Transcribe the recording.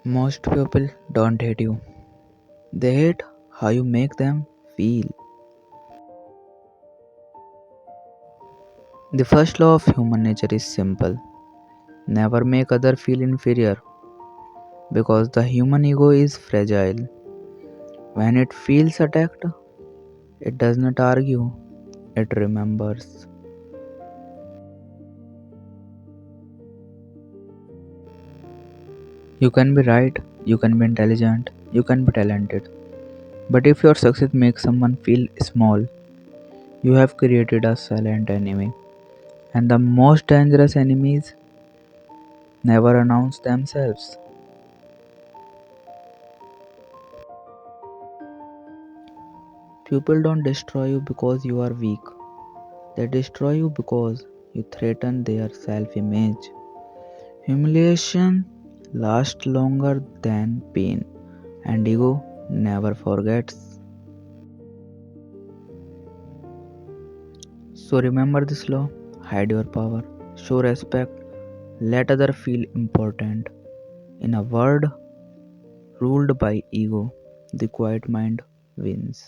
Most people don't hate you, they hate how you make them feel. The first law of human nature is simple: never make other feel inferior because the human ego is fragile. When it feels attacked, it does not argue, it remembers. You can be right, you can be intelligent, you can be talented. But if your success makes someone feel small, you have created a silent enemy. And the most dangerous enemies never announce themselves. People don't destroy you because you are weak. They destroy you because you threaten their self image. Humiliation lasts longer than pain, and ego never forgets. So remember this law: hide your power, show respect, let others feel important. In a world ruled by ego, the quiet mind wins.